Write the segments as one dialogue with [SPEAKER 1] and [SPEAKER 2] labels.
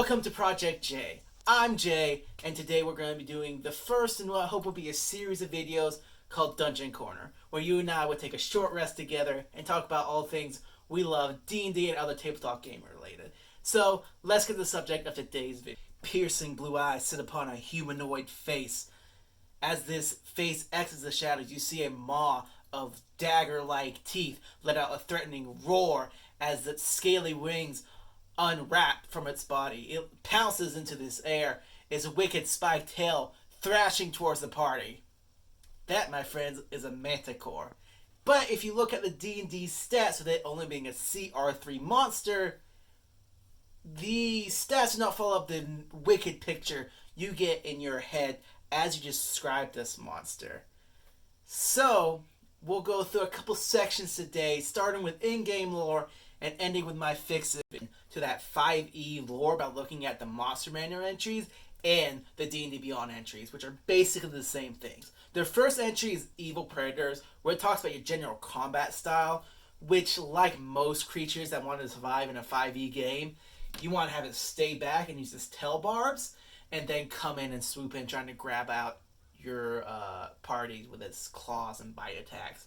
[SPEAKER 1] Welcome to Project J. I'm Jay, and today we're going to be doing the first in what I hope will be a series of videos called Dungeon Corner, where you and I would take a short rest together and talk about all things we love, D&D and other tabletop game related. So, let's get to the subject of today's video. Piercing blue eyes sit upon a humanoid face. As this face exits the shadows, you see a maw of dagger-like teeth let out a threatening roar as its scaly wings unwrap from its body. It pounces into this air, its wicked spiked tail thrashing towards the party. That, my friends, is a Manticore. But if you look at the D&D stats, with it only being a CR3 monster, the stats do not follow up the wicked picture you get in your head as you describe this monster. So, we'll go through a couple sections today, starting with in-game lore and ending with my fixes to that 5e lore by looking at the Monster Manual entries and the D&D Beyond entries, which are basically the same things. Their first entry is Evil Predators, where it talks about your general combat style, which, like most creatures that want to survive in a 5e game, you want to have it stay back and use its tail barbs, and then come in and swoop in trying to grab out your party with its claws and bite attacks.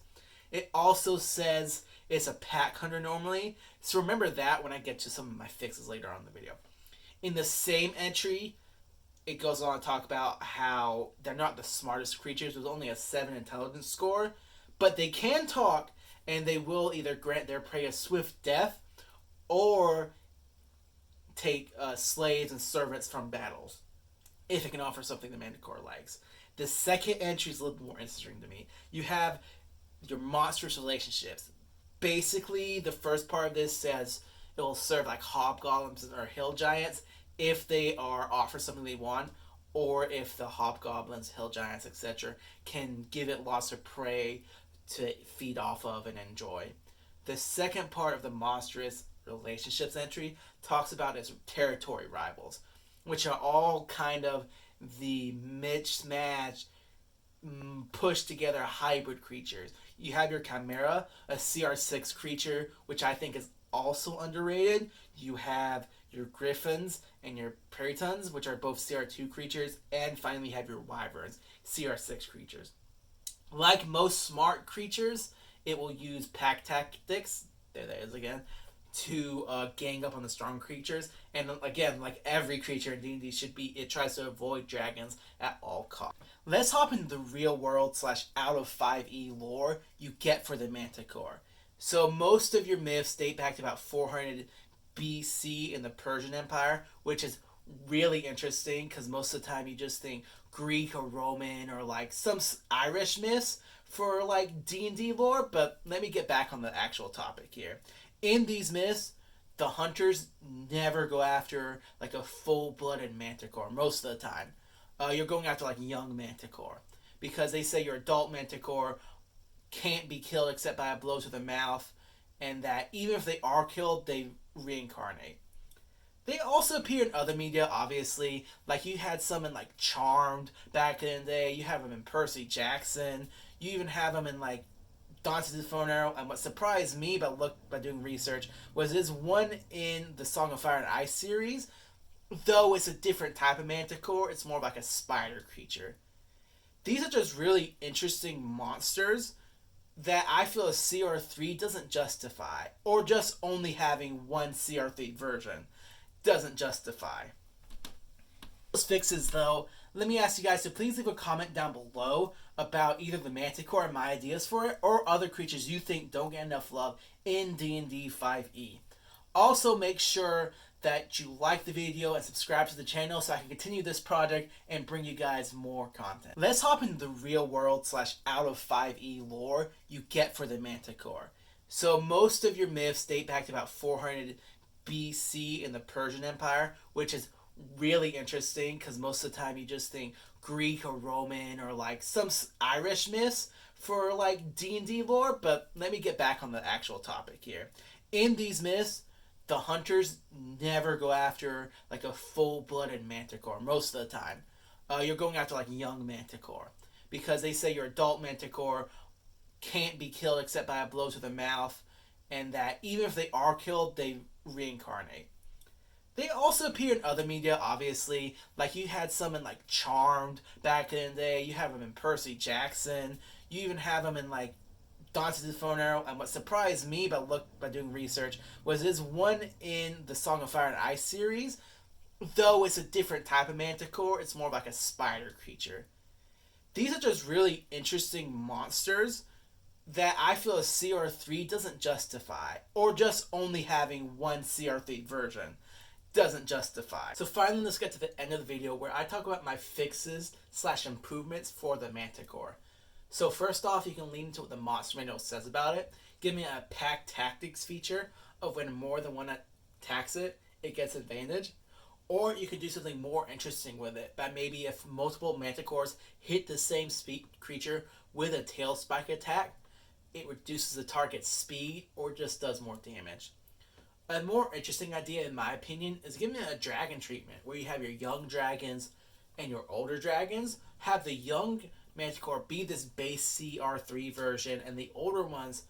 [SPEAKER 1] It also says it's a pack hunter normally, so remember that when I get to some of my fixes later on in the video. In the same entry, it goes on to talk about how they're not the smartest creatures with only a 7 intelligence score, but they can talk, and they will either grant their prey a swift death or take slaves and servants from battles, if it can offer something the Manticore likes. The second entry is a little more interesting to me. You have your monstrous relationships. Basically, the first part of this says it will serve like hobgoblins or hill giants if they are offered something they want, or if the hobgoblins, hill giants, etc. can give it lots of prey to feed off of and enjoy. The second part of the monstrous relationships entry talks about its territory rivals, which are all kind of the mismatched, pushed together hybrid creatures. You have your Chimera, a CR6 creature, which I think is also underrated. You have your Griffins and your Praetons, which are both CR2 creatures, and finally you have your Wyverns, CR6 creatures. Like most smart creatures, it will use pack tactics, there that is again, to gang up on the strong creatures. And again, like every creature in D&D should be, it tries to avoid dragons at all costs. Let's hop into the real world / out of 5e lore you get for the Manticore. So most of your myths date back to about 400 BC in the Persian Empire, which is really interesting because most of the time you just think Greek or Roman or like some Irish myths for like D&D lore, but let me get back on the actual topic here. In these myths, the hunters never go after like a full-blooded Manticore most of the time. You're going after like young Manticore, because they say your adult Manticore can't be killed except by a blow to the mouth, and that even if they are killed, they reincarnate. They also appear in other media, obviously. Like you had some in like Charmed back in the day. You have them in Percy Jackson. You even have them in like Dante's Inferno. And what surprised me by doing research was there's one in the Song of Fire and Ice series. Though it's a different type of Manticore, it's more like a spider creature. These are just really interesting monsters that I feel a CR3 doesn't justify, or just only having one CR3 version doesn't justify. Those fixes though, let me ask you guys to please leave a comment down below about either the Manticore and my ideas for it, or other creatures you think don't get enough love in D&D 5e. Also make sure that you like the video and subscribe to the channel so I can continue this project and bring you guys more content. Let's hop into the real world / out of 5e lore you get for the Manticore. So most of your myths date back to about 400 BC in the Persian Empire, which is really interesting because most of the time you just think Greek or Roman or like some Irish myths for like D&D lore, but let me get back on the actual topic here. In these myths, the hunters never go after like a full-blooded Manticore most of the time. You're going after like young Manticore, because they say your adult Manticore can't be killed except by a blow to the mouth, and that even if they are killed, they reincarnate. They also appear in other media, obviously. Like you had some in like Charmed back in the day. You have them in Percy Jackson. You even have them in like Dante's Inferno. And what surprised me by doing research was there's one in the Song of Fire and Ice series. Though it's a different type of manticore, it's more like a spider creature. These are just really interesting monsters that I feel a CR3 doesn't justify, or just only having one CR3 version doesn't justify. So finally, let's get to the end of the video where I talk about my fixes slash improvements for the Manticore. So first off, you can lean into what the monster manual says about it. Give me a pack tactics feature of when more than one attacks it, it gets advantage. Or you could do something more interesting with it by maybe if multiple manticores hit the same speed creature with a tail spike attack, it reduces the target's speed or just does more damage. A more interesting idea, in my opinion, is giving it a dragon treatment where you have your young dragons and your older dragons. Have the young Manticore be this base CR3 version, and the older ones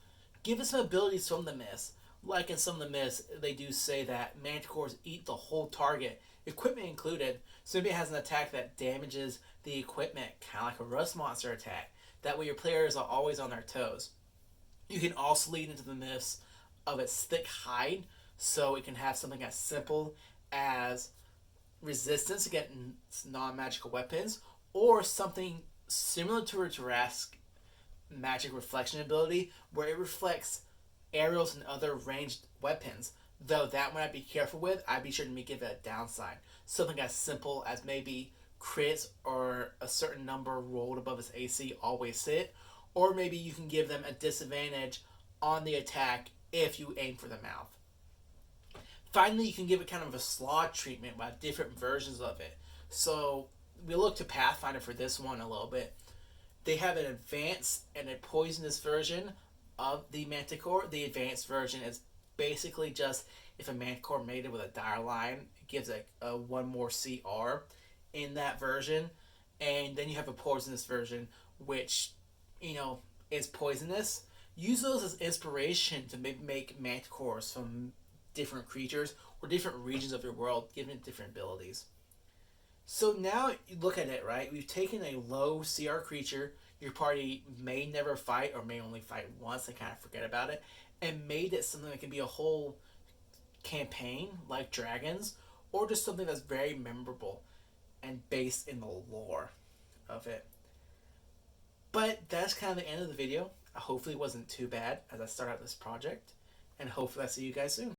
[SPEAKER 1] give us some abilities from the myths. Like in some of the myths, they do say that Manticores eat the whole target, equipment included. So maybe it has an attack that damages the equipment, kind of like a rust monster attack. That way, your players are always on their toes. You can also lead into the myths of its thick hide, so it can have something as simple as resistance against non-magical weapons, or something similar to a Jurassic magic reflection ability, where it reflects arrows and other ranged weapons. Though that one I'd be careful with, I'd be sure to give it a downside. Something as simple as maybe crits or a certain number rolled above its AC always hit, or maybe you can give them a disadvantage on the attack if you aim for the mouth. Finally, you can give it kind of a slot treatment by different versions of it. So we look to Pathfinder for this one a little bit. They have an advanced and a poisonous version of the Manticore. The advanced version is basically just if a Manticore mated with a dire line, it gives a one more CR in that version. And then you have a poisonous version, which, you know, is poisonous. Use those as inspiration to make Manticores from different creatures or different regions of your world, given different abilities. So now you look at it, right? We've taken a low CR creature your party may never fight or may only fight once and kind of forget about it, and made it something that can be a whole campaign like dragons, or just something that's very memorable and based in the lore of it. But that's kind of the end of the video. Hopefully it wasn't too bad as I start out this project, and hopefully I see you guys soon.